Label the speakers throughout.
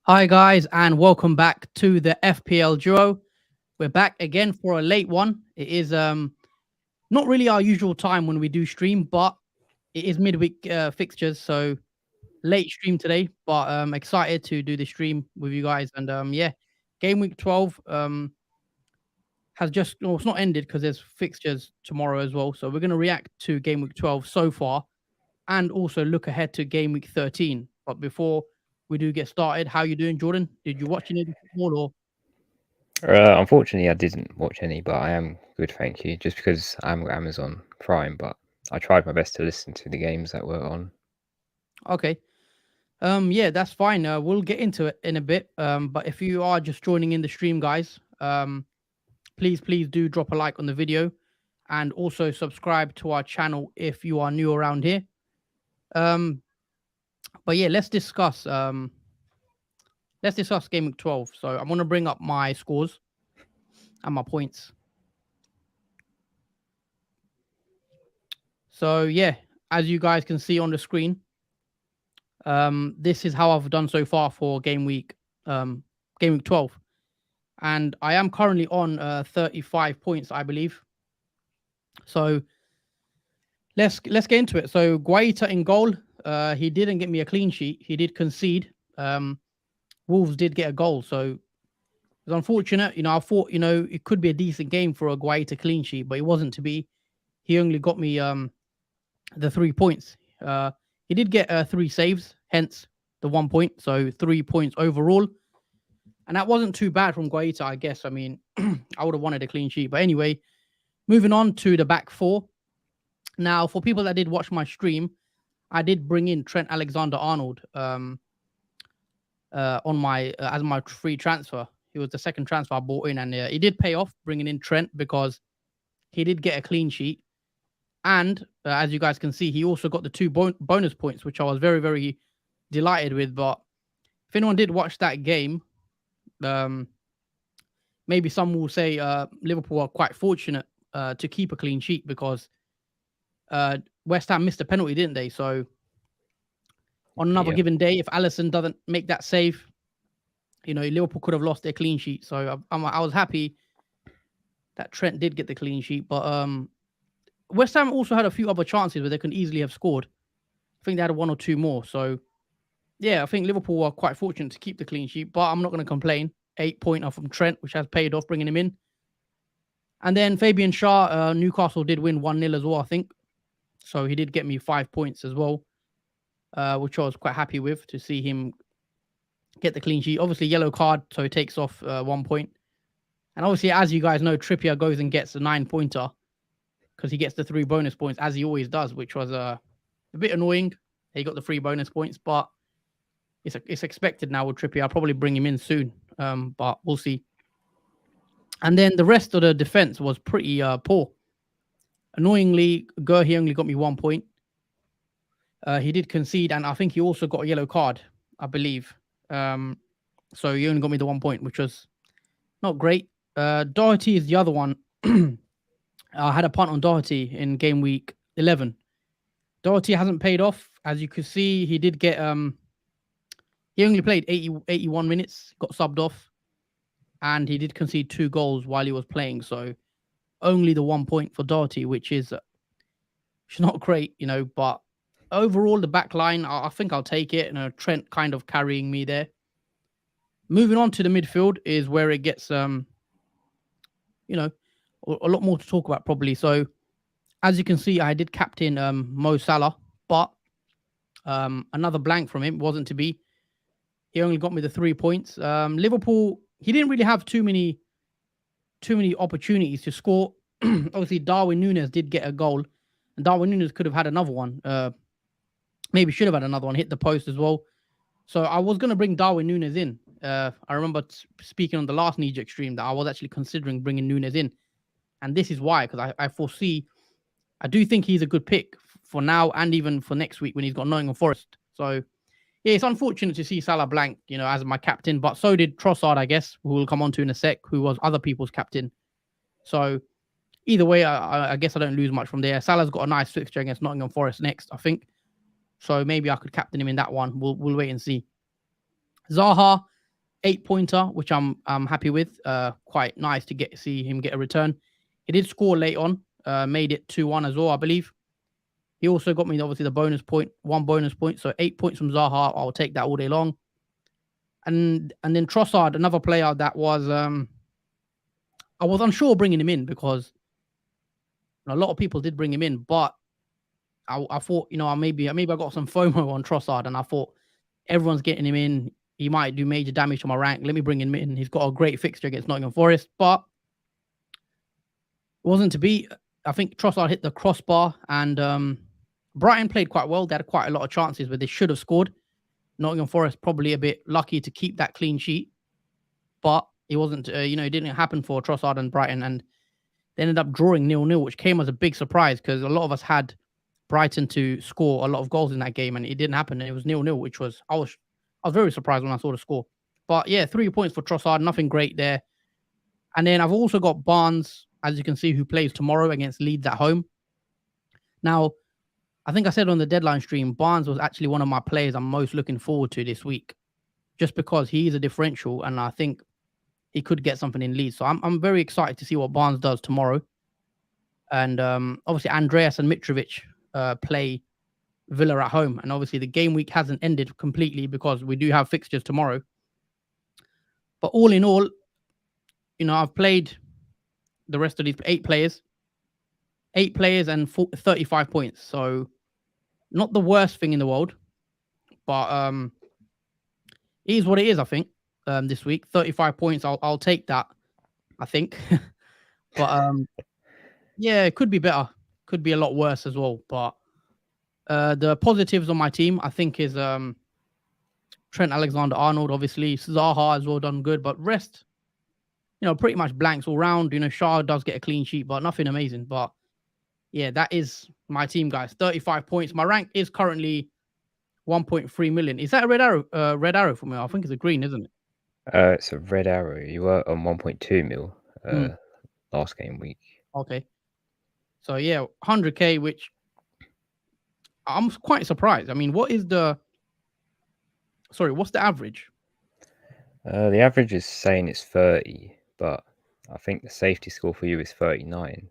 Speaker 1: Hi guys, and welcome back to the FPL Duo. We're back again for a late one. It is not really our usual time when we do stream, but it is midweek fixtures, so late stream today. But excited to do the stream with you guys. And yeah, game week 12 has just it's not ended because there's fixtures tomorrow as well. So we're going to react to game week 12 so far, and also look ahead to game week 13. But before we do get started, how you doing, Jordan? Did you watch any of the football or?
Speaker 2: Unfortunately, I didn't watch any, but I am good, thank you. Just because I'm got Amazon Prime, but I tried my best to listen to the games that were on.
Speaker 1: Okay. Yeah, that's fine. We'll get into it in a bit. But if you are just joining in the stream, guys, please do drop a like on the video, and also subscribe to our channel if you are new around here. But yeah, let's discuss game week 12. So I'm gonna bring up my scores and my points. So yeah, as you guys can see on the screen, this is how I've done so far for game week 12, and I am currently on 35 points, I believe. So let's get into it. So Guaita in goal. He didn't get me a clean sheet. He did concede. Wolves did get a goal, so it was unfortunate. I thought it could be a decent game for a Guaita clean sheet, but it wasn't to be. He only got me the 3 points. He did get 3 saves, hence the 1 point. So 3 points overall. And that wasn't too bad from Guaita, I guess. I mean, I would have wanted a clean sheet. But anyway, moving on to the back four. Now, for people that did watch my stream, I did bring in Trent Alexander-Arnold on my as my free transfer. He was the second transfer I bought in, and he did pay off bringing in Trent because he did get a clean sheet. And as you guys can see, he also got the 2 bonus points, which I was very, very delighted with. But if anyone did watch that game, maybe some will say Liverpool are quite fortunate to keep a clean sheet because West Ham missed a penalty, didn't they? So on another given day, if Alisson doesn't make that save, Liverpool could have lost their clean sheet. So I was happy that Trent did get the clean sheet. But West Ham also had a few other chances where they could easily have scored. I think they had 1 or 2 more. So yeah, I think Liverpool were quite fortunate to keep the clean sheet, but I'm not going to complain. 8-pointer from Trent, which has paid off bringing him in. And then Fabian Schär, Newcastle did win 1-0 as well, I think. So he did get me 5 points as well, which I was quite happy with to see him get the clean sheet. Obviously, yellow card, so he takes off 1 point. And obviously, as you guys know, Trippier goes and gets a 9-pointer because he gets the 3 bonus points, as he always does, which was a bit annoying. He got the 3 bonus points, but it's expected now with Trippier. I'll probably bring him in soon, but we'll see. And then the rest of the defense was pretty poor. Annoyingly, Gurhi only got me 1 point. He did concede, and I think he also got a yellow card, I believe. So he only got me the 1 point, which was not great. Doherty is the other one. I had a punt on Doherty in game week 11. Doherty hasn't paid off. As you can see, he did get... he only played 81 minutes, got subbed off, and he did concede 2 goals while he was playing. So only the 1 point for Doherty, which is not great, but overall, the back line, I think I'll take it. Trent kind of carrying me there. Moving on to the midfield is where it gets, a lot more to talk about probably. So as you can see, I did captain Mo Salah, but another blank from him wasn't to be. He only got me the 3 points. Liverpool, he didn't really have too many opportunities to score. Obviously, Darwin Núñez did get a goal, and Darwin Núñez could have had another one. Maybe should have had another one, hit the post as well. So I was going to bring Darwin Núñez in. I remember speaking on the last knee-jerk stream that I was actually considering bringing Núñez in. And this is why, because I do think he's a good pick for now and even for next week when he's got Nottingham Forest. So yeah, it's unfortunate to see Salah blank, as my captain, but so did Trossard, I guess, who we'll come on to in a sec, who was other people's captain. So either way, I guess I don't lose much from there. Salah's got a nice fixture against Nottingham Forest next, I think. So maybe I could captain him in that one. We'll wait and see. Zaha, 8-pointer, which I'm happy with. Quite nice to see him get a return. He did score late on, made it 2-1 as well, I believe. He also got me obviously the one bonus point. So 8 points from Zaha. I'll take that all day long. And then Trossard, another player that was I was unsure bringing him in because a lot of people did bring him in, but I thought, maybe I got some FOMO on Trossard, and I thought everyone's getting him in. He might do major damage to my rank. Let me bring him in. He's got a great fixture against Nottingham Forest, but it wasn't to be. I think Trossard hit the crossbar, and Brighton played quite well. They had quite a lot of chances where they should have scored. Nottingham Forest probably a bit lucky to keep that clean sheet, but it wasn't. It didn't happen for Trossard and Brighton, and they ended up drawing 0-0, which came as a big surprise because a lot of us had Brighton to score a lot of goals in that game, and it didn't happen. It was 0-0, which was I was very surprised when I saw the score. But yeah, 3 points for Trossard, nothing great there. And then I've also got Barnes, as you can see, who plays tomorrow against Leeds at home. Now, I think I said on the deadline stream, Barnes was actually one of my players I'm most looking forward to this week, just because he's a differential, and I think he could get something in Leeds. So I'm very excited to see what Barnes does tomorrow. And obviously, Andreas and Mitrovic play Villa at home, and obviously the game week hasn't ended completely because we do have fixtures tomorrow. But all in all, I've played the rest of these 8 players and 35 points. So not the worst thing in the world, but it is what it is. I think this week 35 points. I'll take that. I think, but yeah, it could be better. Could be a lot worse as well. But the positives on my team, I think, is Trent Alexander-Arnold, obviously. Zaha as well, done good. But rest, pretty much blanks all round. Shah does get a clean sheet, but nothing amazing. But yeah, that is my team, guys. 35 points. My rank is currently 1.3 million. Is that a red arrow for me? I think it's a green, isn't it?
Speaker 2: It's a red arrow. You were on 1.2 mil last game week.
Speaker 1: Okay. So yeah, 100k, which I'm quite surprised. I mean, what's the average?
Speaker 2: The average is saying it's 30, but I think the safety score for you is 39.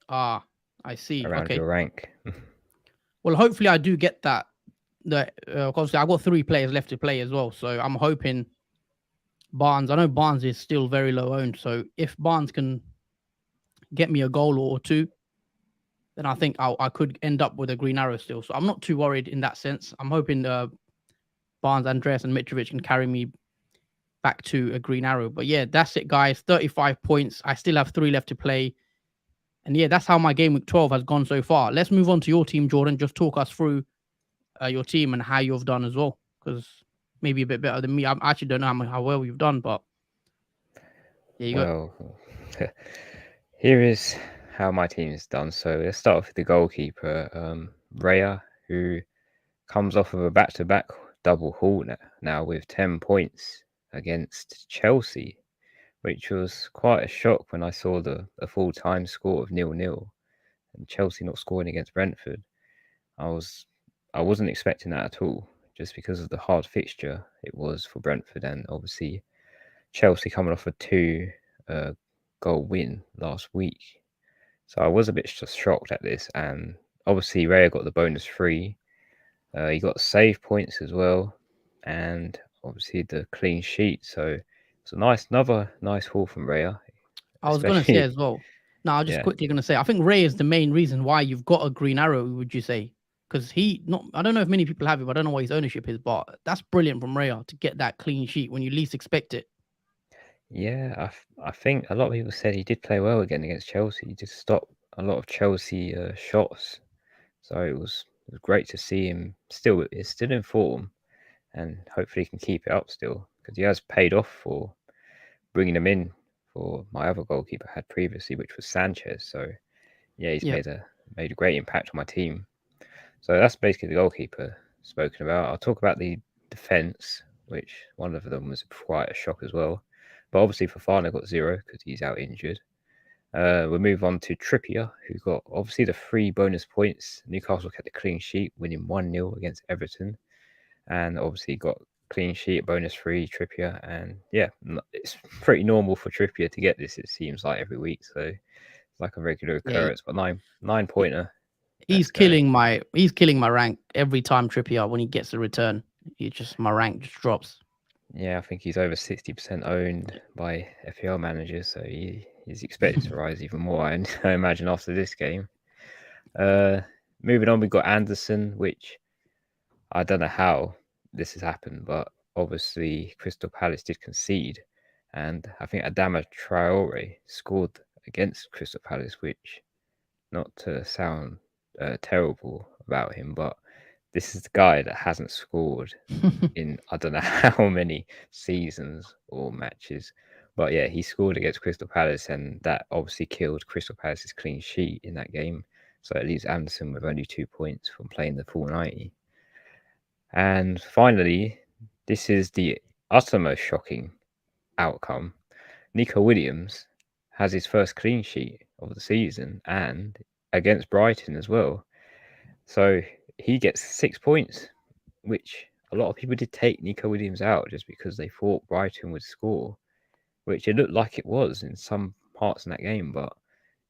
Speaker 1: Ah, I see.
Speaker 2: Around your rank.
Speaker 1: Well, hopefully I do get that. Obviously, I've got 3 players left to play as well, so I'm hoping Barnes. I know Barnes is still very low owned, so if Barnes can get me a goal or 2, then I think I could end up with a green arrow still. So I'm not too worried in that sense. I'm hoping Barnes, Andreas, and Mitrovic can carry me back to a green arrow. But yeah, that's it, guys. 35 points. I still have 3 left to play. And yeah, that's how my game week 12 has gone so far. Let's move on to your team, Jordan. Just talk us through your team and how you've done as well, because maybe a bit better than me. I actually don't know how well you've done, but there you go.
Speaker 2: Here is how my team is done. So let's start off with the goalkeeper, Raya, who comes off of a back-to-back double haul now with 10 points against Chelsea, which was quite a shock when I saw the full-time score of 0-0 and Chelsea not scoring against Brentford. I wasn't expecting that at all, just because of the hard fixture it was for Brentford, and obviously Chelsea coming off a 2 goal win last week. So I was a bit just shocked at this, and obviously Raya got the bonus 3. He got save points as well, and obviously the clean sheet. So it's another nice haul from Raya.
Speaker 1: I was going to say as well. No, I was just quickly going to say, I think Ray is the main reason why you've got a green arrow, would you say? Because I don't know if many people have it, but I don't know what his ownership is, but that's brilliant from Raya to get that clean sheet when you least expect it.
Speaker 2: Yeah, I think a lot of people said he did play well again against Chelsea. He did stop a lot of Chelsea shots. So it was great to see him still in form, and hopefully he can keep it up still, because he has paid off for bringing him in for my other goalkeeper I had previously, which was Sanchez. So yeah, he's made a great impact on my team. So that's basically the goalkeeper spoken about. I'll talk about the defence, which one of them was quite a shock as well. But obviously Fofana got 0 because he's out injured. We'll move on to Trippier, who got obviously the 3 bonus points. Newcastle kept a clean sheet, winning 1-0 against Everton. And obviously got clean sheet, bonus 3, Trippier. And yeah, it's pretty normal for Trippier to get this, it seems like, every week. So it's like a regular occurrence. But nine pointer.
Speaker 1: He's killing my rank every time Trippier when he gets a return. My rank just drops.
Speaker 2: Yeah, I think he's over 60% owned by FPL managers, so he's expected to rise even more, I imagine, after this game. Moving on, we've got Anderson, which I don't know how this has happened, but obviously Crystal Palace did concede, and I think Adama Traore scored against Crystal Palace, which, not to sound terrible about him, but this is the guy that hasn't scored in I don't know how many seasons or matches. But yeah, he scored against Crystal Palace, and that obviously killed Crystal Palace's clean sheet in that game. So it leaves Anderson with only 2 points from playing the full 90. And finally, this is the uttermost shocking outcome. Nico Williams has his first clean sheet of the season, and against Brighton as well. So he gets 6 points, which a lot of people did take Nico Williams out just because they thought Brighton would score, which it looked like it was in some parts in that game. But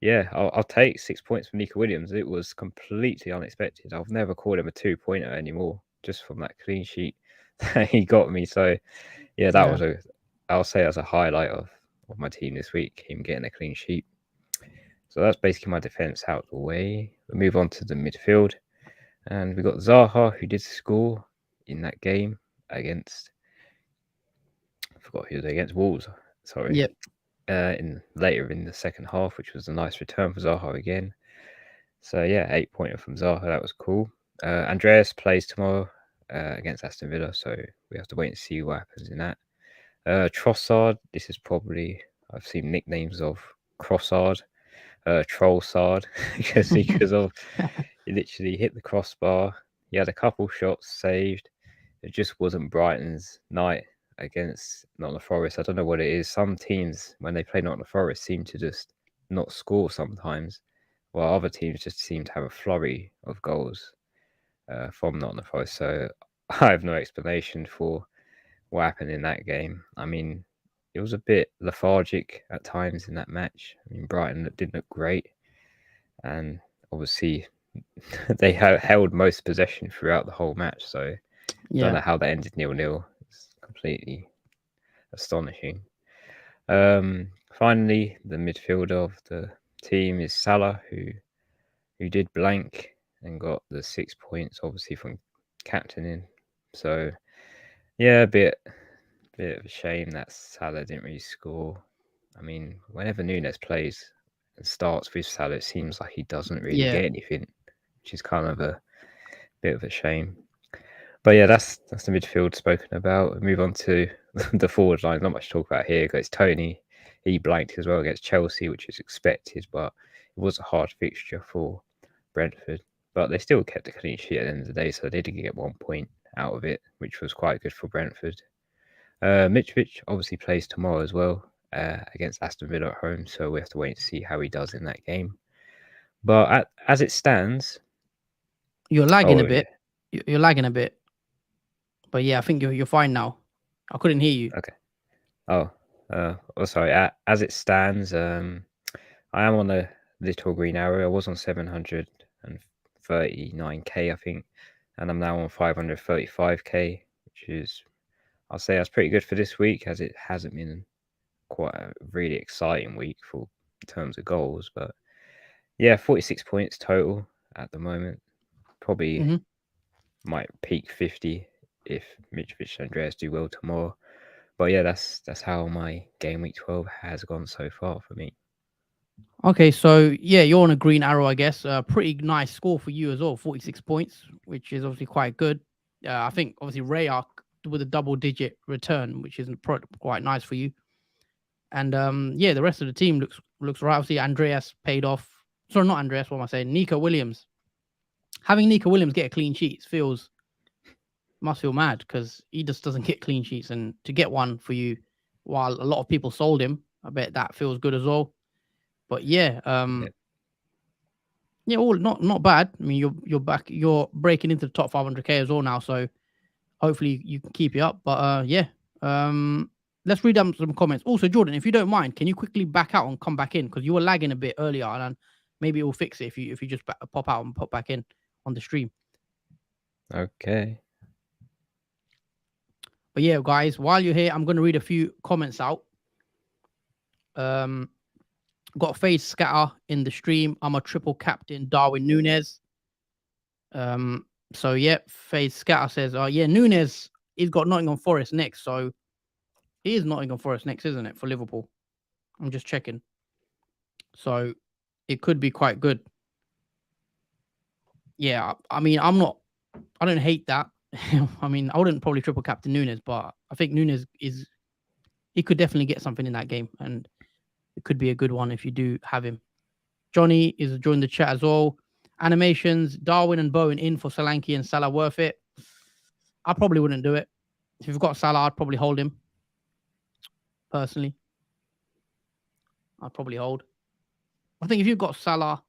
Speaker 2: yeah, I'll take 6 points from Nico Williams. It was completely unexpected. I've never called him a 2-pointer anymore, just from that clean sheet that he got me. So yeah, that was I'll say that's a highlight of my team this week, him getting a clean sheet. So that's basically my defense out of the way. We move on to the midfield. And we got Zaha, who did score in that game against, I forgot who was against Wolves. Sorry.
Speaker 1: Yep.
Speaker 2: Later in the second half, which was a nice return for Zaha again. So yeah, 8-pointer from Zaha. That was cool. Andreas plays tomorrow against Aston Villa, so we have to wait and see what happens in that. Trossard. This is probably, I've seen nicknames of Crossard, Trollsard, because of he literally hit the crossbar. He had a couple shots saved. It just wasn't Brighton's night against Nottingham Forest. I don't know what it is. Some teams, when they play Nottingham Forest, seem to just not score sometimes, while other teams just seem to have a flurry of goals from Nottingham Forest. So I have no explanation for what happened in that game. I mean, it was a bit lethargic at times in that match. I mean, Brighton didn't look great, and obviously they held most possession throughout the whole match. So don't know how that ended 0-0. It's completely astonishing. Finally, the midfielder of the team is Salah, who did blank and got the 6 points, obviously from captaining. So yeah, a bit of a shame that Salah didn't really score. I mean, whenever Nunes plays and starts with Salah, it seems like he doesn't really get anything, which is kind of a bit of a shame. But yeah, that's the midfield spoken about. We move on to the forward line. Not much to talk about here because Tony, he blanked as well against Chelsea, which is expected, but it was a hard fixture for Brentford. But they still kept a clean sheet at the end of the day, so they did get 1 point out of it, which was quite good for Brentford. Mitrovic obviously plays tomorrow as well against Aston Villa at home, so we have to wait and see how he does in that game. But as it stands,
Speaker 1: you're lagging a bit. You're lagging a bit. But yeah, I think you're fine now. I couldn't hear you.
Speaker 2: Okay. Sorry. As it stands, I am on a little green arrow. I was on 739k, I think, and I'm now on 535k, which is, I'll say that's pretty good for this week, as it hasn't been quite a really exciting week in terms of goals. But yeah, 46 points total at the moment. Probably might peak 50 if Mitrovic and Andreas do well tomorrow. But yeah, that's how my game week 12 has gone so far for me.
Speaker 1: Okay, so yeah, you're on a green arrow, I guess. Pretty nice score for you as well, 46 points, which is obviously quite good. I think obviously Raya with a double-digit return, which is quite nice for you. And yeah, the rest of the team looks right. Obviously, Andreas paid off. Sorry, not Andreas. What am I saying? Nico Williams. Having Nico Williams get a clean sheet must feel mad because he just doesn't get clean sheets, and to get one for you while a lot of people sold him, I bet that feels good as well. But yeah,
Speaker 2: Yeah.
Speaker 1: all not bad. I mean, you're back. You're breaking into the top 500k as well now. So hopefully you can keep it up. But yeah, let's read down some comments. Also, Jordan, if you don't mind, can you quickly back out and come back in because you were lagging a bit earlier, and maybe it will fix it if you just pop out and pop back in on the stream.
Speaker 2: Okay.
Speaker 1: But yeah, guys, while you're here, I'm going to read a few comments out. Got Fade Scatter in the stream. I'm a triple captain, Darwin Núñez. So yeah, Fade Scatter says, yeah, Núñez, he's got Nottingham Forest next. So he is Nottingham Forest next, isn't it, for Liverpool? I'm just checking. So it could be quite good. Yeah, I mean, I don't hate that. I mean, I wouldn't probably triple captain Núñez, but I think Núñez he could definitely get something in that game, and it could be a good one if you do have him. Johnny is joined the chat as well. Animations, Darwin and Bowen in for Solanke and Salah worth it? I probably wouldn't do it. If you've got Salah, I'd probably hold him. Personally, I'd probably hold. I think if you've got Salah,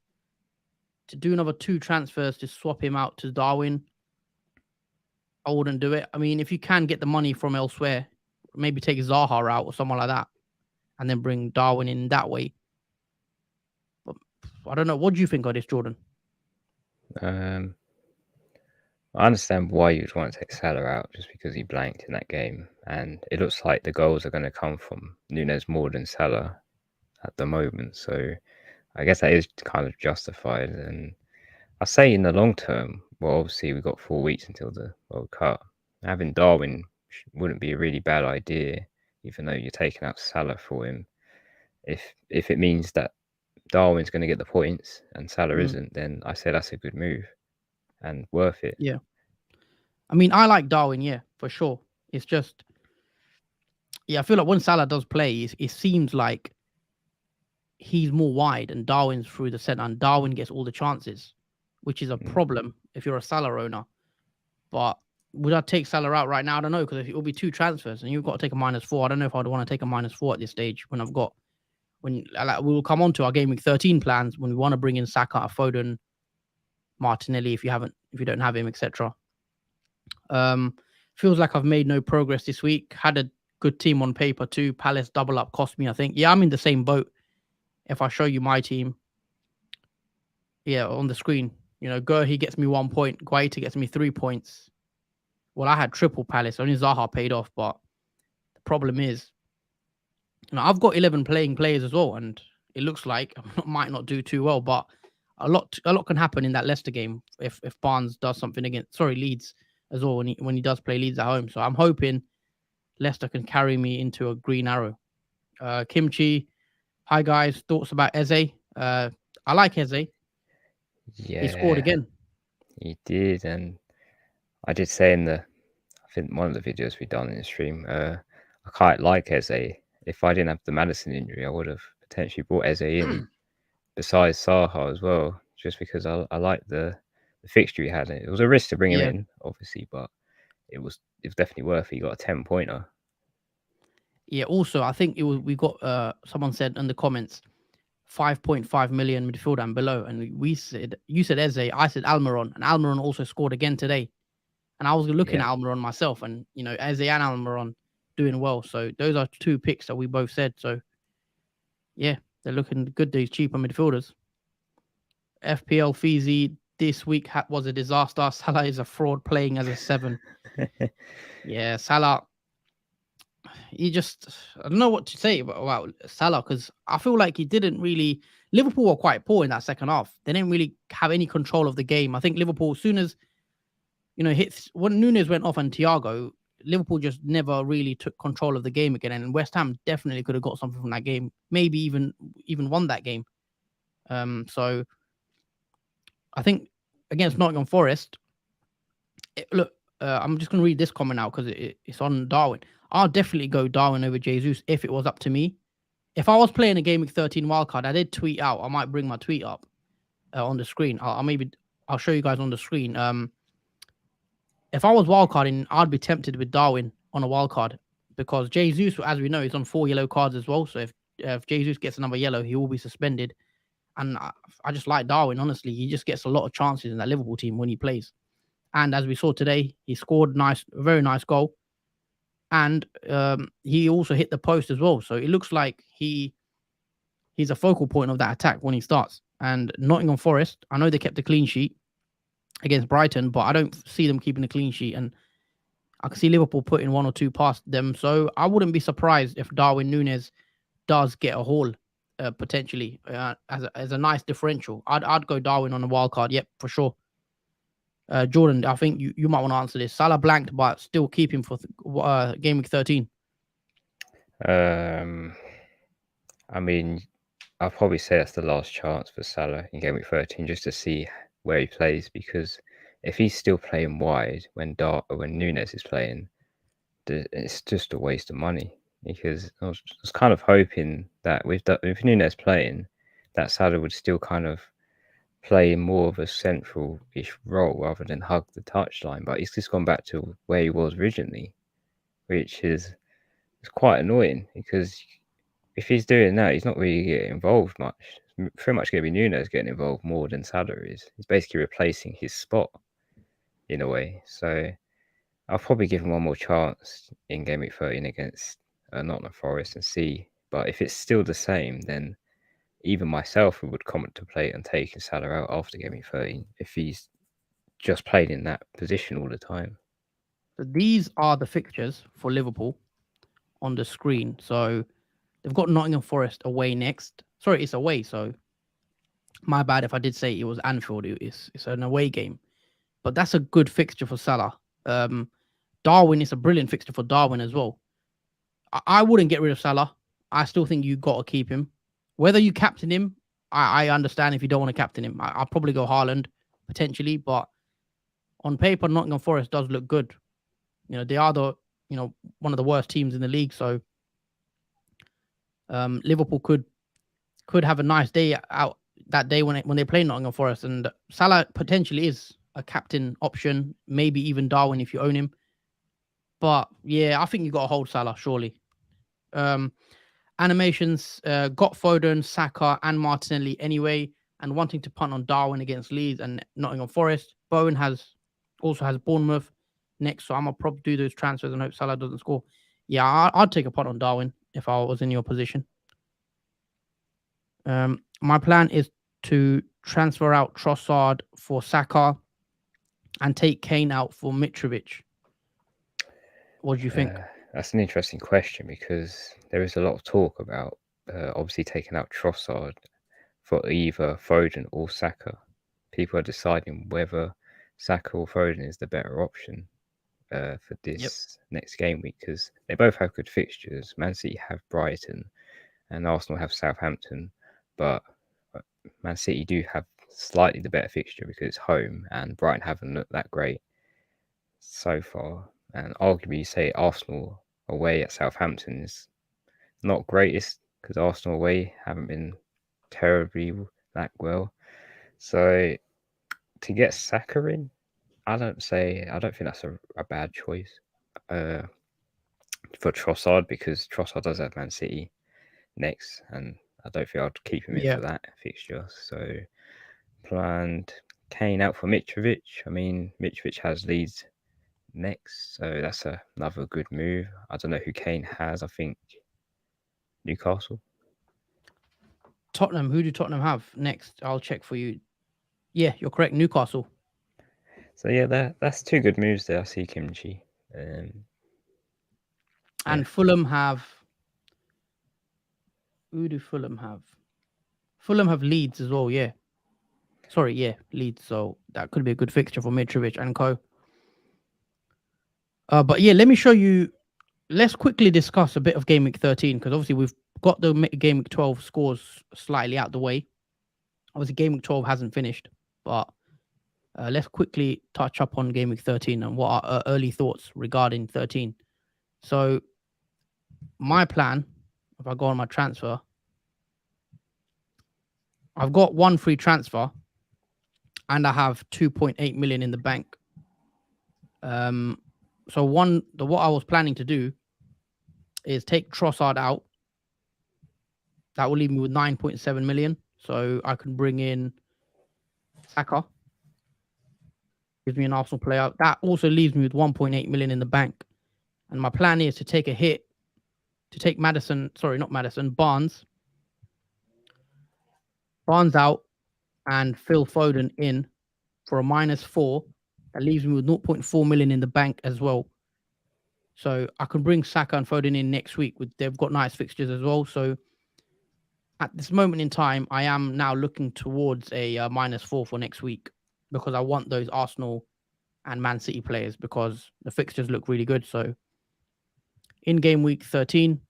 Speaker 1: to do another 2 transfers to swap him out to Darwin, I wouldn't do it. I mean, if you can get the money from elsewhere, maybe take Zaha out or someone like that, and then bring Darwin in that way. But I don't know. What do you think of this, Jordan?
Speaker 2: I understand why you'd want to take Salah out just because he blanked in that game, and it looks like the goals are going to come from Núñez more than Salah at the moment. So I guess that is kind of justified. And I say in the long term, well, obviously we've got 4 weeks until the World Cup. Having Darwin wouldn't be a really bad idea, even though you're taking out Salah for him. If it means that Darwin's going to get the points and Salah isn't, then I say that's a good move and worth it.
Speaker 1: Yeah. I mean, I like Darwin, yeah, for sure. It's just, yeah, I feel like when Salah does play, it seems like he's more wide and Darwin's through the centre, and Darwin gets all the chances, which is a problem if you're a Salah owner. But would I take Salah out right now? I don't know, because it will be 2 transfers and you've got to take a -4. I don't know if I'd want to take a -4 at this stage when we will come on to our Gameweek 13 plans when we want to bring in Saka, Foden, Martinelli if you don't have him, etc. Feels like I've made no progress this week. Had a good team on paper too. Palace double up cost me, I think. Yeah, I'm in the same boat. If I show you my team, yeah, on the screen, he gets me 1 point. Guaita gets me 3 points. Well, I had triple Palace. Only Zaha paid off, but the problem is, I've got 11 playing players as well, and it looks like I might not do too well, but a lot can happen in that Leicester game if Barnes does something against Leeds as well when he does play Leeds at home. So I'm hoping Leicester can carry me into a green arrow. Kimchi, hi guys, thoughts about Eze? I like Eze.
Speaker 2: Yeah,
Speaker 1: he scored again.
Speaker 2: He did, and I did say I think one of the videos we done in the stream, I quite like Eze. If I didn't have the Maddison injury, I would have potentially brought Eze in besides Saha as well, just because I like the fixture he had. It was a risk to bring him in, obviously, but it was definitely worth it. He got a 10-pointer.
Speaker 1: Yeah, also, I think we got, someone said in the comments, 5.5 million midfielder and below. And you said Eze, I said Almiron. And Almiron also scored again today. And I was looking at Almiron myself, and, Eze and Almiron doing well. So those are 2 picks that we both said. So, yeah, they're looking good, these cheaper midfielders. FPL Feezy this week was a disaster. Salah is a fraud playing as a 7. Yeah, Salah. I don't know what to say about Salah, because I feel like he didn't really. Liverpool were quite poor in that second half. They didn't really have any control of the game. I think Liverpool, as soon as hits when Núñez went off and Thiago, Liverpool just never really took control of the game again. And West Ham definitely could have got something from that game, maybe even won that game. So I think against Nottingham Forest, look, I'm just going to read this comment out because it's on Darwin. I'll definitely go Darwin over Jesus if it was up to me. If I was playing a Gameweek 13 wildcard, I did tweet out. I might bring my tweet up on the screen. I'll show you guys on the screen. If I was wildcarding, I'd be tempted with Darwin on a wildcard because Jesus, as we know, is on 4 yellow cards as well. So if If Jesus gets another yellow, he will be suspended. And I just like Darwin, honestly. He just gets a lot of chances in that Liverpool team when he plays. And as we saw today, he scored very nice goal. And he also hit the post as well. So it looks like he's a focal point of that attack when he starts. And Nottingham Forest, I know they kept a clean sheet against Brighton, but I don't see them keeping a clean sheet. And I can see Liverpool putting 1 or 2 past them. So I wouldn't be surprised if Darwin Núñez does get a haul potentially as a nice differential. I'd go Darwin on a wild card. Yep, for sure. Jordan, I think you might want to answer this. Salah blanked, but still keep him for game week 13.
Speaker 2: I mean, I'll probably say that's the last chance for Salah in game week 13, just to see where he plays, because if he's still playing wide when Núñez is playing, it's just a waste of money. Because I was kind of hoping that with Núñez playing, that Salah would still kind of play more of a central-ish role rather than hug the touchline. But he's just gone back to where he was originally, which is quite annoying, because if he's doing that, he's not really getting involved much. It's pretty much going to be Núñez getting involved more than Salah is. He's basically replacing his spot in a way. So I'll probably give him one more chance in game week 13 against Nottingham Forest and see. But if it's still the same, then even myself would contemplate on taking Salah out after game week 13 if he's just played in that position all the time.
Speaker 1: So these are the fixtures for Liverpool on the screen. So they've got Nottingham Forest away next. Sorry, it's away. So my bad if I did say it was Anfield. It's an away game. But that's a good fixture for Salah. Darwin is a brilliant fixture for Darwin as well. I wouldn't get rid of Salah. I still think you got to keep him. Whether you captain him, I understand if you don't want to captain him. I'll probably go Haaland, potentially. But on paper, Nottingham Forest does look good. They are one of the worst teams in the league. So Liverpool could have a nice day out that day when they play Nottingham Forest. And Salah potentially is a captain option, maybe even Darwin if you own him. But yeah, I think you got to hold Salah, surely. Animations got Foden, Saka, and Martinelli anyway, and wanting to punt on Darwin against Leeds and Nottingham Forest. Bowen also has Bournemouth next, so I'm gonna probably do those transfers and hope Salah doesn't score. Yeah, I'd take a punt on Darwin if I was in your position. My plan is to transfer out Trossard for Saka and take Kane out for Mitrovic. What do you think?
Speaker 2: That's an interesting question, because there is a lot of talk about obviously taking out Trossard for either Foden or Saka. People are deciding whether Saka or Foden is the better option for this next game week, because they both have good fixtures. Man City have Brighton and Arsenal have Southampton, but Man City do have slightly the better fixture because it's home, and Brighton haven't looked that great so far. And arguably, say Arsenal away at Southampton is not greatest, because Arsenal away haven't been terribly that well. So to get Saka in, I don't think that's a bad choice for Trossard, because Trossard does have Man City next, and I don't think I'd keep him in for that fixture. So planned Kane out for Mitrovic. I mean, Mitrovic has Leeds next, so that's another good move. I don't know who Kane has. I think Newcastle.
Speaker 1: Tottenham. Who do Tottenham have next? I'll check for you. Yeah, you're correct. Newcastle.
Speaker 2: So yeah, that's two good moves there. I see Kimchi.
Speaker 1: And Fulham have. Who do Fulham have? Fulham have Leeds as well. Yeah. Sorry, yeah, Leeds. So that could be a good fixture for Mitrovic and co. But yeah, let me show you. Let's quickly discuss a bit of Game Week 13, because obviously we've got the Game Week 12 scores slightly out the way. Obviously, Game Week 12 hasn't finished, but let's quickly touch up on Game Week 13 and what our early thoughts regarding 13. So my plan, if I go on my transfer, I've got one free transfer and I have 2.8 million in the bank. So what I was planning to do is take Trossard out That will leave me with 9.7 million. So I can bring in Saka. Gives me an Arsenal player. That also leaves me with 1.8 million in the bank. And my plan is to take a hit to take Barnes out and Phil Foden in for a -4. That leaves me with 0.4 million in the bank as well. So I can bring Saka and Foden in next week. They've got nice fixtures as well. So at this moment in time, I am now looking towards a -4 for next week because I want those Arsenal and Man City players because the fixtures look really good. So in game week 13,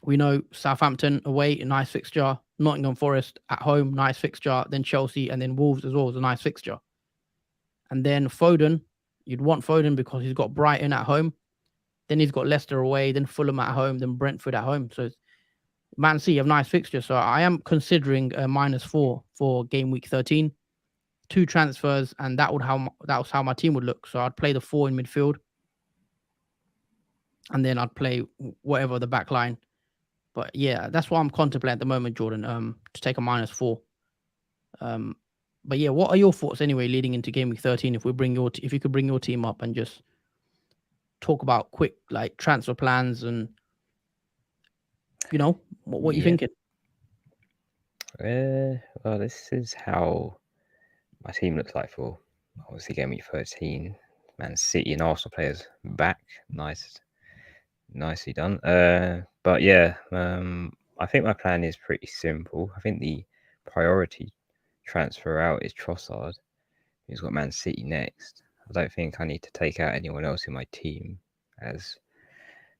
Speaker 1: we know Southampton away, a nice fixture. Nottingham Forest at home, nice fixture. Then Chelsea and then Wolves as well is a nice fixture. And then Foden, you'd want Foden because he's got Brighton at home. Then he's got Leicester away, then Fulham at home, then Brentford at home. So Man City have nice fixtures. So I am considering a -4 for game week 13. 2 transfers, and that was how my team would look. So I'd play the 4 in midfield. And then I'd play whatever the back line. But yeah, that's what I'm contemplating at the moment, Jordan, to take a -4. But yeah, what are your thoughts anyway leading into game week 13 if you could bring your team up and just talk about quick like transfer plans and what you thinking?
Speaker 2: Well, this is how my team looks like for obviously game week 13. Man City and Arsenal players back. Nicely done. But yeah, I think my plan is pretty simple. I think the priority transfer out is Trossard, who's got Man City next. I don't think I need to take out anyone else in my team as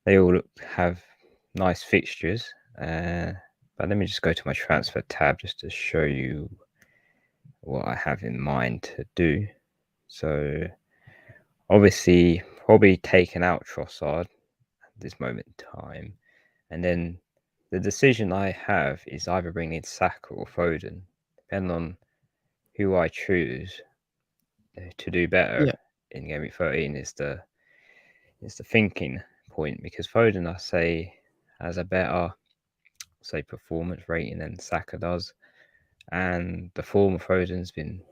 Speaker 2: they all have nice fixtures. But let me just go to my transfer tab just to show you what I have in mind to do. So obviously probably taking out Trossard at this moment in time. And then the decision I have is either bring in Saka or Foden, depending on who I choose to do better in game week 13 is the thinking point, because Foden, I say, has a better performance rating than Saka does, and the form of Foden's been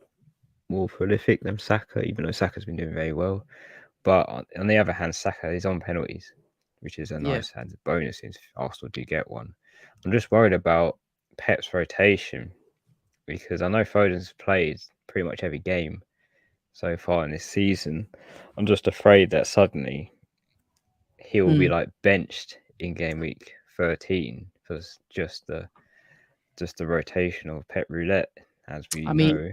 Speaker 2: more prolific than Saka, even though Saka's been doing very well. But on the other hand, Saka is on penalties, which is a nice added bonus if Arsenal do get one. I'm just worried about Pep's rotation because I know Foden's played pretty much every game so far in this season. I'm just afraid that suddenly he will be like benched in game week 13 for just the rotation of Pep roulette, as we know.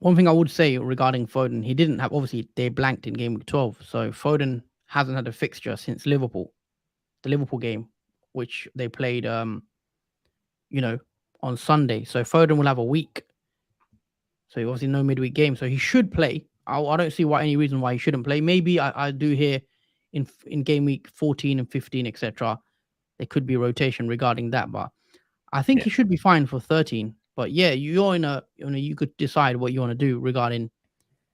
Speaker 1: One thing I would say regarding Foden, he didn't have, obviously they blanked in game week 12, so Foden hasn't had a fixture since the Liverpool game, which they played on Sunday. So Foden will have a week. So obviously no midweek game. So he should play. I don't see any reason why he shouldn't play. Maybe I do hear in game week 14 and 15, etc. There could be rotation regarding that, but I think he should be fine for 13. But yeah, you're you could decide what you want to do regarding,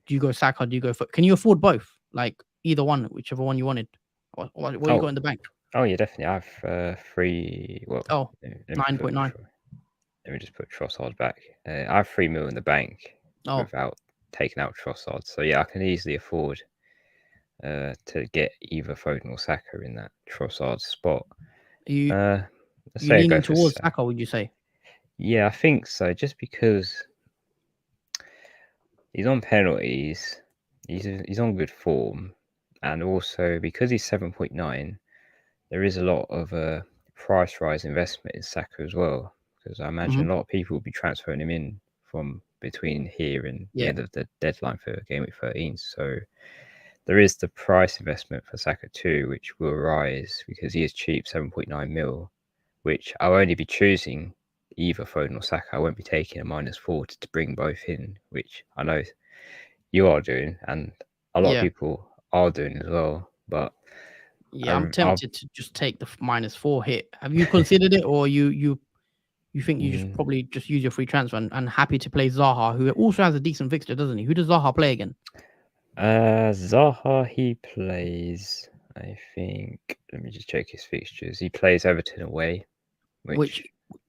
Speaker 1: do you go Saka, do you go can you afford both? Like either one, whichever one you wanted. What you got in the bank?
Speaker 2: Oh yeah, definitely. I have 3. Well,
Speaker 1: 9.9.
Speaker 2: Let me just put Trossard back. I have 3 mil in the bank without taking out Trossard. So yeah, I can easily afford to get either Foden or Saka in that Trossard spot.
Speaker 1: You leaning towards Saka, would you say?
Speaker 2: Yeah, I think so. Just because he's on penalties, he's on good form, and also because he's 7.9, there is a lot of price rise investment in Saka as well. Because I imagine a lot of people will be transferring him in from between here and the end of the deadline for game week 13. So there is the price investment for Saka too, which will rise because he is cheap, 7.9 mil, which I'll only be choosing either Foden or Saka. I won't be taking a -4 to bring both in, which I know you are doing, and a lot of people are doing as well. But
Speaker 1: yeah, I'm tempted to just take the -4 hit. Have you considered it, or you think you just probably just use your free transfer and happy to play Zaha, who also has a decent fixture, doesn't he? Who does Zaha play again?
Speaker 2: Zaha, he plays, I think, let me just check his fixtures. He plays Everton away.
Speaker 1: which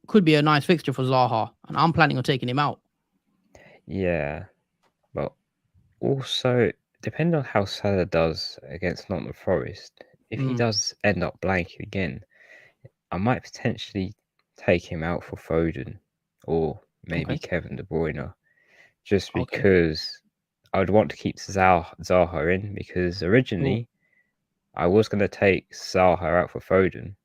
Speaker 1: could be a nice fixture for Zaha, and I'm planning on taking him out.
Speaker 2: Yeah, but also depending on how Salah does against Nottingham Forest, if he does end up blanking again, I might potentially take him out for Foden or maybe Kevin De Bruyne, just because I would want to keep Zaha in, because originally I was going to take Zaha out for Foden,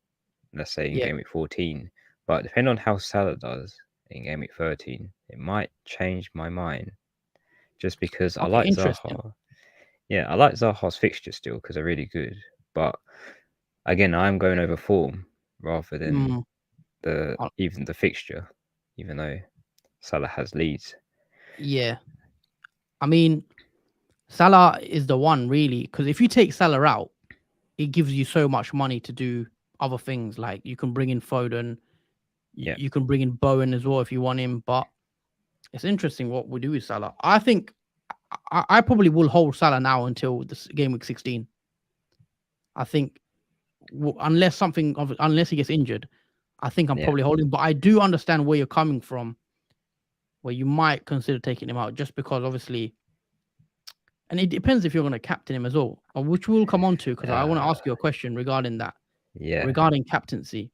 Speaker 2: let's say in Game Week 14, but depending on how Salah does in Game Week 13, it might change my mind, just because I like Zaha. Yeah, I like Zaha's fixture still because they're really good, but again, I'm going over form rather than even the fixture, even though Salah has leads.
Speaker 1: Yeah, I mean, Salah is the one really, because if you take Salah out, it gives you so much money to do other things. Like you can bring in Foden, you can bring in Bowen as well if you want him. But it's interesting what we do with Salah. I think I probably will hold Salah now until this Game Week 16. I think unless he gets injured, I think I'm probably holding. But I do understand where you're coming from, where you might consider taking him out, just because obviously, and it depends if you're going to captain him as well, which we'll come on to, because I want to ask you a question regarding that, regarding captaincy.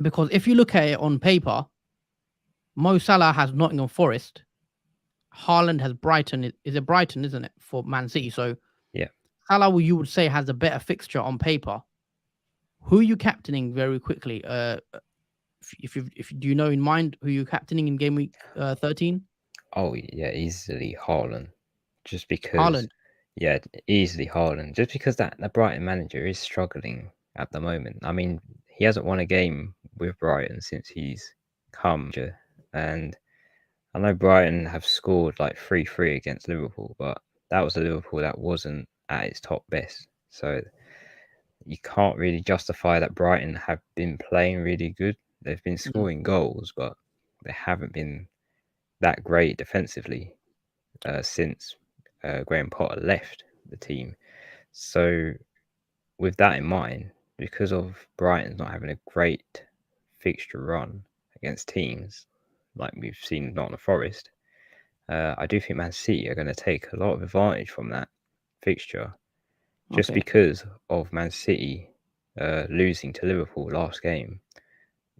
Speaker 1: Because if you look at it on paper, Mo Salah has Nottingham Forest, Haaland has Brighton. Is it Brighton, isn't it, for Man City? So Salah, you would say, has a better fixture on paper. Who are you captaining very quickly? If do you know in mind who you're captaining in Game Week 13?
Speaker 2: Oh yeah, easily Haaland, just because.
Speaker 1: Haaland.
Speaker 2: Yeah, easily Haaland, just because that the Brighton manager is struggling at the moment. I mean, he hasn't won a game with Brighton since he's come, and I know Brighton have scored like 3-3 against Liverpool, but that was a Liverpool that wasn't at its top best. So you can't really justify that Brighton have been playing really good. They've been scoring goals, but they haven't been that great defensively since Graham Potter left the team. So with that in mind, because of Brighton's not having a great fixture run against teams like we've seen Nottingham Forest, I do think Man City are going to take a lot of advantage from that fixture, just because of Man City losing to Liverpool last game.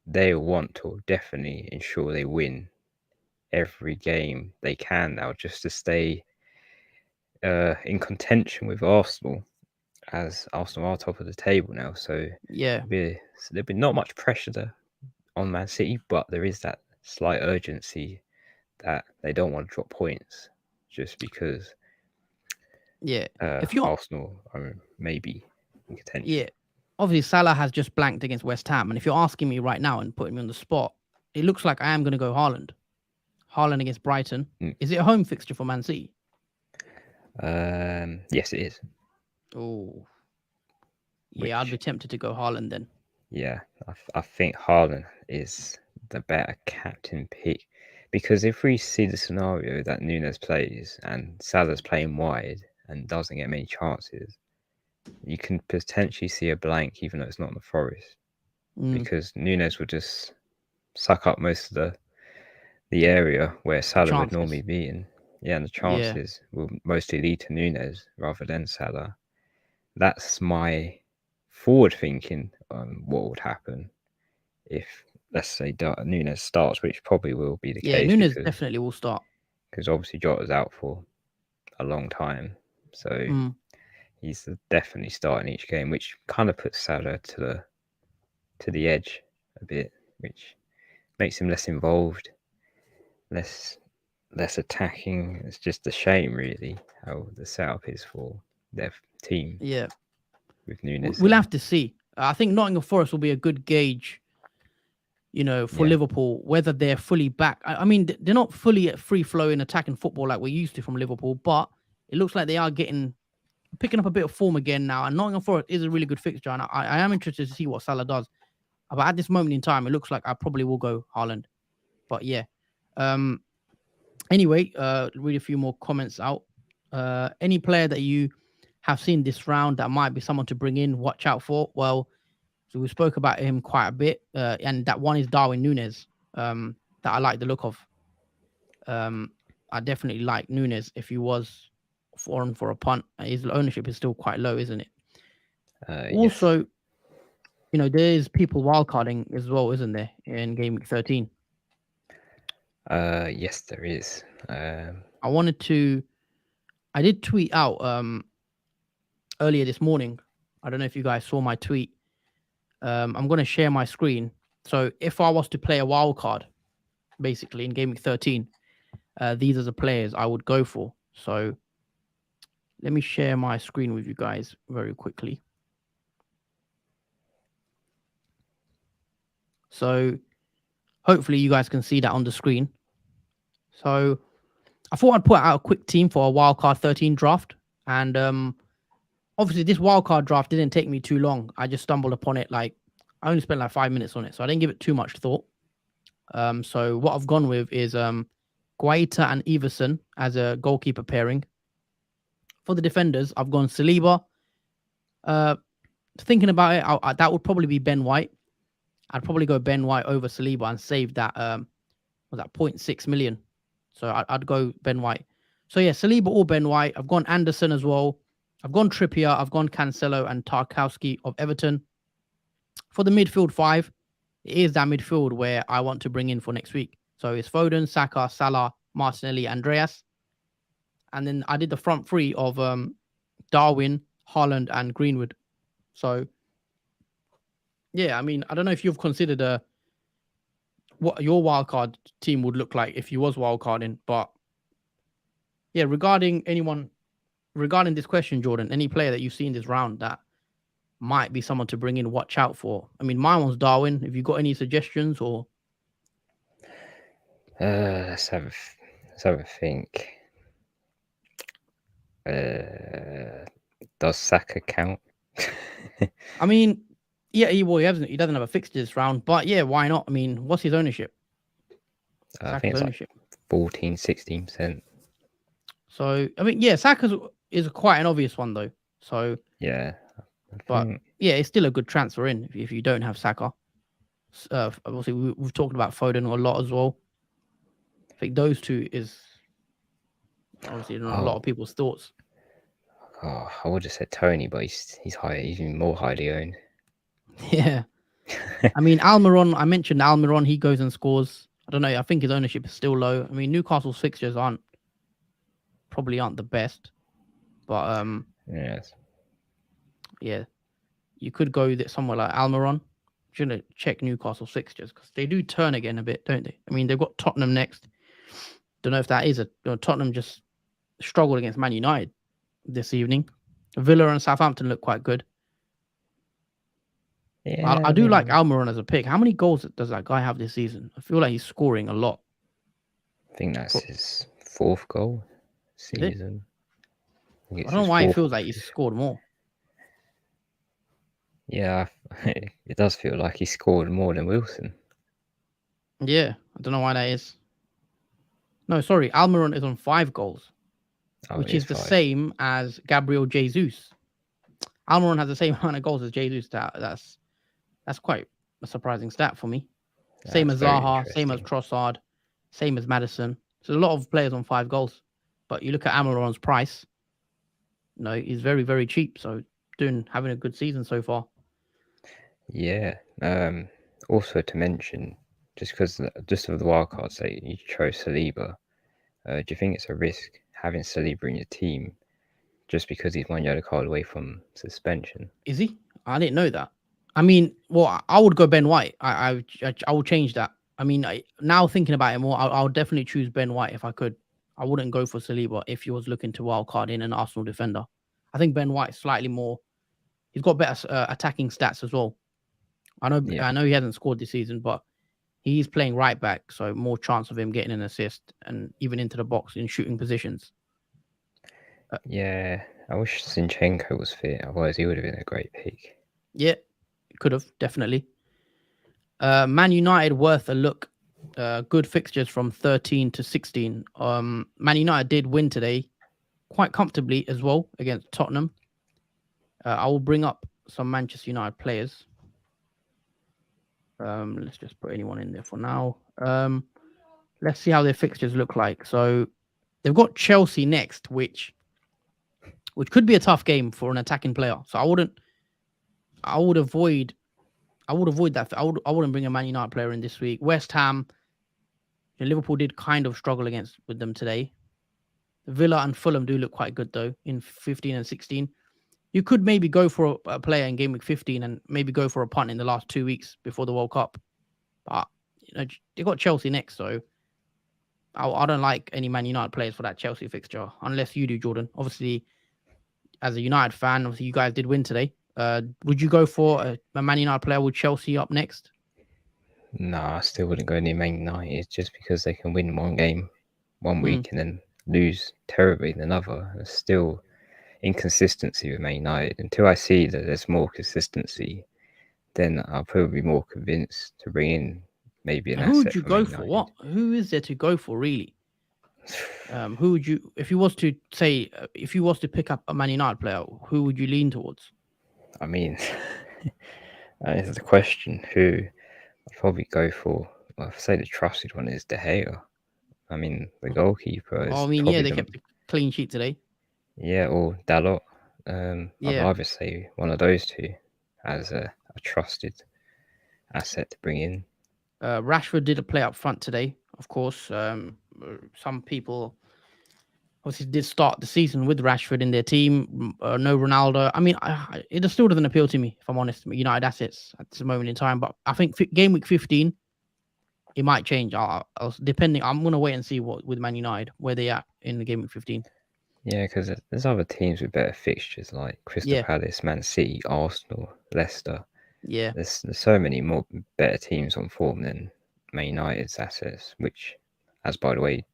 Speaker 2: They want to definitely ensure they win every game they can now, just to stay in contention with Arsenal, as Arsenal are top of the table now. So there'll be not much pressure on Man City, but there is that slight urgency that they don't want to drop points, just because if Arsenal are maybe in contention.
Speaker 1: Obviously Salah has just blanked against West Ham, and if you're asking me right now and putting me on the spot, it looks like I am going to go Haaland against Brighton. Is it a home fixture for Man City?
Speaker 2: Yes, it is.
Speaker 1: Oh, yeah, I'd be tempted to go Haaland then.
Speaker 2: Yeah, I think Haaland is the better captain pick, because if we see the scenario that Núñez plays and Salah's playing wide and doesn't get many chances, you can potentially see a blank, even though it's not in the Forest, because Núñez would just suck up most of the area where Salah would normally be in. Yeah, and the chances will mostly lead to Núñez rather than Salah. That's my forward thinking on what would happen if, let's say, Núñez starts, which probably will be the case.
Speaker 1: Yeah, Núñez definitely will start,
Speaker 2: because obviously Jota's out for a long time, so he's definitely starting each game, which kind of puts Salah to the edge a bit, which makes him less involved, less attacking. It's just a shame, really, how the setup is for their team.
Speaker 1: Yeah,
Speaker 2: with Núñez.
Speaker 1: We'll have to see. I think Nottingham Forest will be a good gauge, for Liverpool, whether they're fully back. I mean, they're not fully at free-flowing attacking football like we're used to from Liverpool, but it looks like they are picking up a bit of form again now. And Nottingham Forest is a really good fixture, and I am interested to see what Salah does. But at this moment in time, it looks like I probably will go Haaland. But yeah. Anyway, read a few more comments out. Any player that you have seen this round that might be someone to bring in, watch out for? Well, So we spoke about him quite a bit, and that one is Darwin Núñez. That I like the look of. I definitely like Núñez if he was foreign for a punt. His ownership is still quite low, isn't it? Also,
Speaker 2: Yes.
Speaker 1: There's people wildcarding as well, isn't there, in Game Week 13?
Speaker 2: Yes, there is.
Speaker 1: I did tweet out earlier this morning. I don't know if you guys saw my tweet. I'm going to share my screen. So if I was to play a wild card, basically in Game Week 13, these are the players I would go for. So let me share my screen with you guys very quickly. So hopefully you guys can see that on the screen. So I thought I'd put out a quick team for a wildcard 13 draft. And obviously this wildcard draft didn't take me too long. I just stumbled upon it. I only spent 5 minutes on it. So I didn't give it too much thought. So what I've gone with is Guaita and Everson as a goalkeeper pairing. For the defenders, I've gone Saliba. Thinking about it, that would probably be Ben White. I'd probably go Ben White over Saliba and save that 0.6 million. So I'd go Ben White. So yeah, Saliba or Ben White. I've gone Anderson as well. I've gone Trippier. I've gone Cancelo and Tarkowski of Everton. For the midfield 5, it is that midfield where I want to bring in for next week. So it's Foden, Saka, Salah, Martinelli, Andreas. And then I did the front 3 of Darwin, Haaland, and Greenwood. So yeah, I mean, I don't know if you've considered what your wildcard team would look like if you was wildcarding, but yeah, regarding this question, Jordan, any player that you see in this round that might be someone to bring in, watch out for. I mean, mine was Darwin. Have you got any suggestions or?
Speaker 2: Let's have a think. Does Saka count?
Speaker 1: I mean, yeah, he doesn't have a fixture this round, but yeah, why not? I mean, what's his ownership?
Speaker 2: I think it's ownership. 14-16%.
Speaker 1: So I mean, yeah, Saka is quite an obvious one though. So
Speaker 2: yeah,
Speaker 1: but yeah, it's still a good transfer in if you don't have Saka. Obviously, we've talked about Foden a lot as well. I think those two is obviously not a lot of people's thoughts.
Speaker 2: Oh, I would have said Tony, but he's high, even more highly owned.
Speaker 1: Yeah. I mean, Almiron, I mentioned Almiron, he goes and scores. I don't know, I think his ownership is still low. I mean, Newcastle's fixtures probably aren't the best. But
Speaker 2: yes.
Speaker 1: Yeah. You could go somewhere like Almiron. Shouldn't check Newcastle's fixtures because they do turn again a bit, don't they? I mean, they've got Tottenham next. Don't know if that is Tottenham just struggled against Man United this evening. Villa and Southampton look quite good. Yeah, I do like Almiron as a pick. How many goals does that guy have this season? I feel like he's scoring a lot.
Speaker 2: I think that's his 4th goal season.
Speaker 1: I don't know why it feels like he's scored more.
Speaker 2: Yeah, it does feel like he scored more than Wilson.
Speaker 1: Yeah, I don't know why that is. No, sorry, Almiron is on 5 goals, which is the same as Gabriel Jesus. Almiron has the same amount of goals as Jesus. That's quite a surprising stat for me. Same as Zaha, same as Trossard, same as Maddison. So a lot of players on 5 goals. But you look at Almiron's price, he's very, very cheap. So having a good season so far.
Speaker 2: Yeah. Also to mention, just of the wildcards that you chose Saliba, do you think it's a risk having Saliba in your team just because he's 1 yellow card away from suspension?
Speaker 1: Is he? I didn't know that. I mean, well, I would go Ben White. I will change that. I mean, now thinking about it more, I'll definitely choose Ben White if I could. I wouldn't go for Saliba if he was looking to wildcard in an Arsenal defender. I think Ben White slightly more. He's got better attacking stats as well. I know he hasn't scored this season, but he's playing right back, so more chance of him getting an assist and even into the box in shooting positions.
Speaker 2: Yeah, I wish Zinchenko was fit. Otherwise, he would have been a great pick.
Speaker 1: Yeah, could have, definitely. Man United worth a look. Good fixtures from 13 to 16. Man United did win today quite comfortably as well against Tottenham. I will bring up some Manchester United players. Let's just put anyone in there for now. Let's see how their fixtures look like. So they've got Chelsea next, which could be a tough game for an attacking player. So I would avoid that. I wouldn't bring a Man United player in this week. West Ham, Liverpool did kind of struggle with them today. Villa and Fulham do look quite good though in 15 and 16. You could maybe go for a player in game week 15 and maybe go for a punt in the last 2 weeks before the World Cup. But they got Chelsea next, so I don't like any Man United players for that Chelsea fixture unless you do, Jordan. Obviously, as a United fan, obviously you guys did win today. Would you go for a Man United player with Chelsea up next?
Speaker 2: No, I still wouldn't go near Man United just because they can win one game one week and then lose terribly in another. There's still inconsistency with Man United. Until I see that there's more consistency, then I'll probably be more convinced to bring in maybe an asset.
Speaker 1: Who would you go for? What? Who is there to go for really? Who would you, if you was to pick up a Man United player, who would you lean towards?
Speaker 2: I mean, that is the question. Who I'd probably go for? Well, I'd say the trusted one is De Gea. I mean, the goalkeeper is.
Speaker 1: They kept a clean sheet today.
Speaker 2: Yeah, or Dalot. I'd either say one of those two as a trusted asset to bring in.
Speaker 1: Rashford did play up front today, of course. Some people obviously did start the season with Rashford in their team. No Ronaldo. I mean, it still doesn't appeal to me, if I'm honest. United assets at this moment in time, but I think game week 15, it might change. I'm going to wait and see what with Man United where they at in the game week 15.
Speaker 2: Yeah, because there's other teams with better fixtures like Crystal Palace, Man City, Arsenal, Leicester.
Speaker 1: Yeah,
Speaker 2: there's so many more better teams on form than Man United's assets, which, as by the way,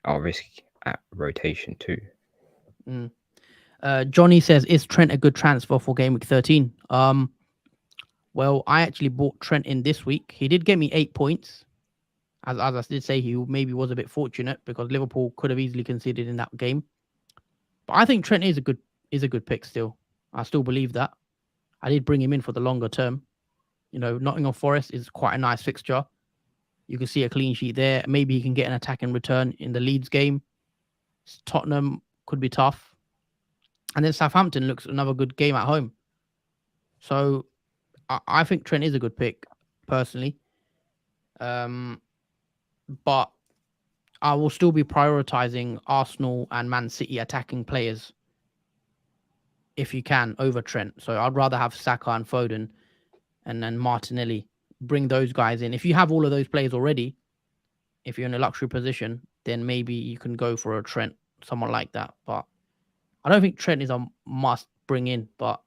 Speaker 2: are risky at rotation too.
Speaker 1: Johnny says, is Trent a good transfer for game week 13? Well, I actually bought Trent in this week. He did get me 8 points. As I did say, he maybe was a bit fortunate because Liverpool could have easily conceded in that game. But I think Trent is a good pick still. I still believe that. I did bring him in for the longer term. Nottingham Forest is quite a nice fixture. You can see a clean sheet there. Maybe he can get an attack and return in the Leeds game. Tottenham could be tough. And then Southampton looks another good game at home. So I think Trent is a good pick, personally. But I will still be prioritizing Arsenal and Man City attacking players if you can over Trent. So I'd rather have Saka and Foden and then Martinelli. Bring those guys in. If you have all of those players already, if you're in a luxury position, then maybe you can go for a Trent, someone like that. But I don't think Trent is a must bring in. But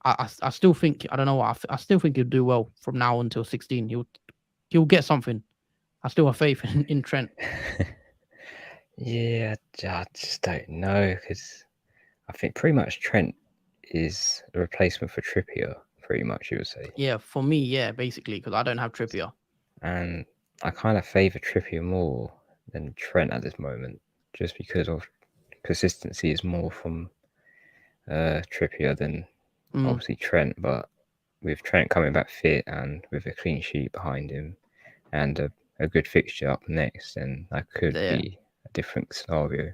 Speaker 1: I still think, I don't know what, I still think he'll do well from now until 16. He'll get something. I still have faith in Trent.
Speaker 2: Yeah, I just don't know because I think pretty much Trent is a replacement for Trippier, pretty much, you would say.
Speaker 1: Yeah, for me, yeah, basically, because I don't have Trippier.
Speaker 2: And I kind of favour Trippier more than Trent at this moment, just because of consistency is more from Trippier than obviously Trent. But with Trent coming back fit and with a clean sheet behind him and a good fixture up next, then that could be a different scenario.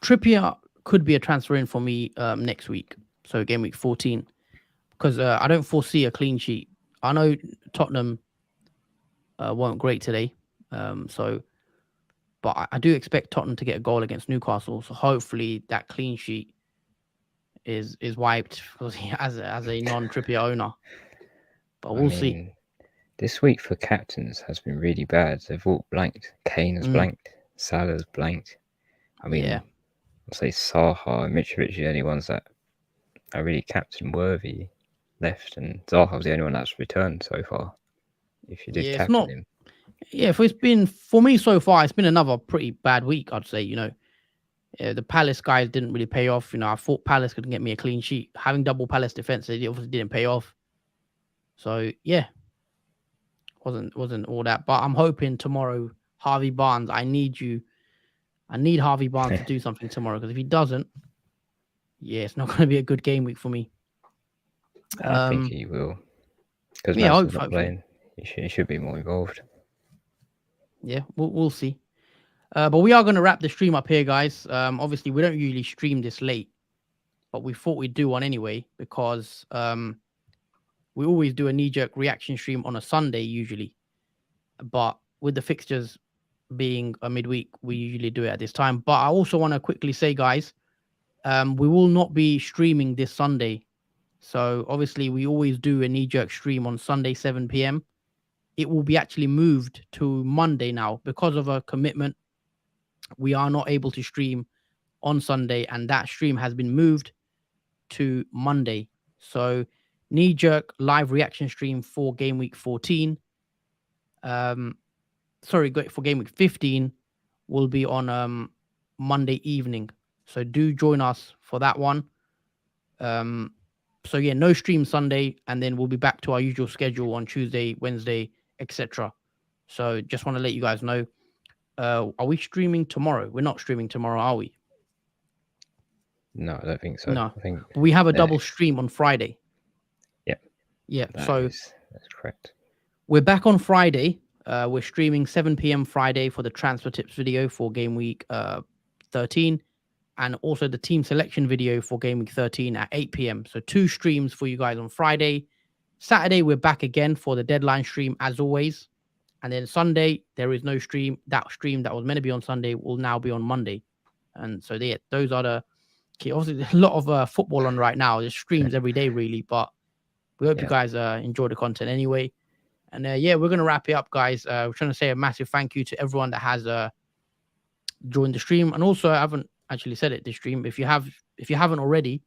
Speaker 1: Trippier could be a transfer in for me next week, so game week 14, because I don't foresee a clean sheet. I know Tottenham weren't great today, but I do expect Tottenham to get a goal against Newcastle, so hopefully that clean sheet is wiped as a non-Trippier owner. But we'll see.
Speaker 2: This week for captains has been really bad. They've all blanked. Kane has blanked. Salah's blanked. I'd say Zaha and Mitrovic are the only ones that are really captain worthy left, and Zaha was the only one that's returned so far. If you did captain him.
Speaker 1: Yeah, for me so far, it's been another pretty bad week, I'd say. The Palace guys didn't really pay off. I thought Palace could get me a clean sheet. Having double Palace defense, they obviously didn't pay off. So yeah, wasn't all that. But I'm hoping tomorrow, Harvey Barnes, I need Harvey Barnes to do something tomorrow, because if he doesn't, it's not going to be a good game week for me.
Speaker 2: I think he will. Because Madison's not playing, he should be more involved.
Speaker 1: Yeah, we'll see. But we are going to wrap the stream up here, guys. Obviously, we don't usually stream this late, but we thought we'd do one anyway because we always do a knee-jerk reaction stream on a Sunday usually. But with the fixtures being a midweek, we usually do it at this time. But I also want to quickly say, guys, we will not be streaming this Sunday. So obviously, we always do a knee-jerk stream on Sunday, 7 p.m. It will be actually moved to Monday now because of a commitment. We are not able to stream on Sunday, and that stream has been moved to Monday. So knee-jerk live reaction stream for game week 14. For game week 15 will be on Monday evening. So do join us for that one. So yeah, no stream Sunday, and then we'll be back to our usual schedule on Tuesday, Wednesday, etc. So just want to let you guys know. Are we streaming tomorrow? We're not streaming tomorrow, are we?
Speaker 2: No, I don't think so.
Speaker 1: No,
Speaker 2: I think
Speaker 1: we have a double stream on Friday. Yeah.
Speaker 2: That's correct.
Speaker 1: We're back on Friday. We're streaming 7 p.m. Friday for the transfer tips video for game week 13, and also the team selection video for game week 13 at 8 p.m. So 2 streams for you guys on Friday. Saturday, we're back again for the deadline stream as always. And then Sunday, there is no stream. That stream that was meant to be on Sunday will now be on Monday. And so those are the key. Obviously, there's a lot of football on right now. There's streams every day, really. But we hope you guys enjoy the content anyway. And we're going to wrap it up, guys. We're trying to say a massive thank you to everyone that has joined the stream. And also, I haven't actually said it this stream. If you haven't already,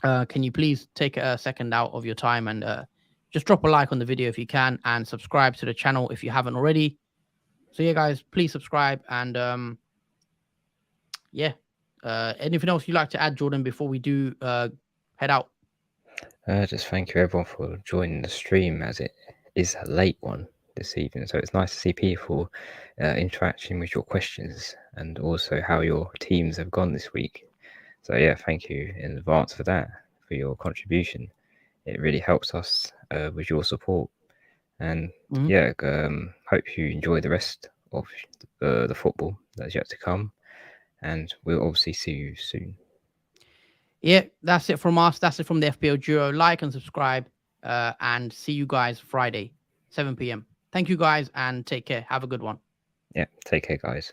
Speaker 1: can you please take a second out of your time and just drop a like on the video if you can, and subscribe to the channel if you haven't already. So yeah, guys, please subscribe. And anything else you'd like to add, Jordan, before we do head out?
Speaker 2: Just thank you everyone for joining the stream, as it is a late one this evening. So it's nice to see people interacting with your questions and also how your teams have gone this week. So yeah, thank you in advance for that, for your contribution. It really helps us with your support. And hope you enjoy the rest of the football that's yet to come. And we'll obviously see you soon.
Speaker 1: Yeah, that's it from us. That's it from the FPL Duo. Like and subscribe, and see you guys Friday, 7 p.m. Thank you, guys, and take care. Have a good one.
Speaker 2: Yeah, take care, guys.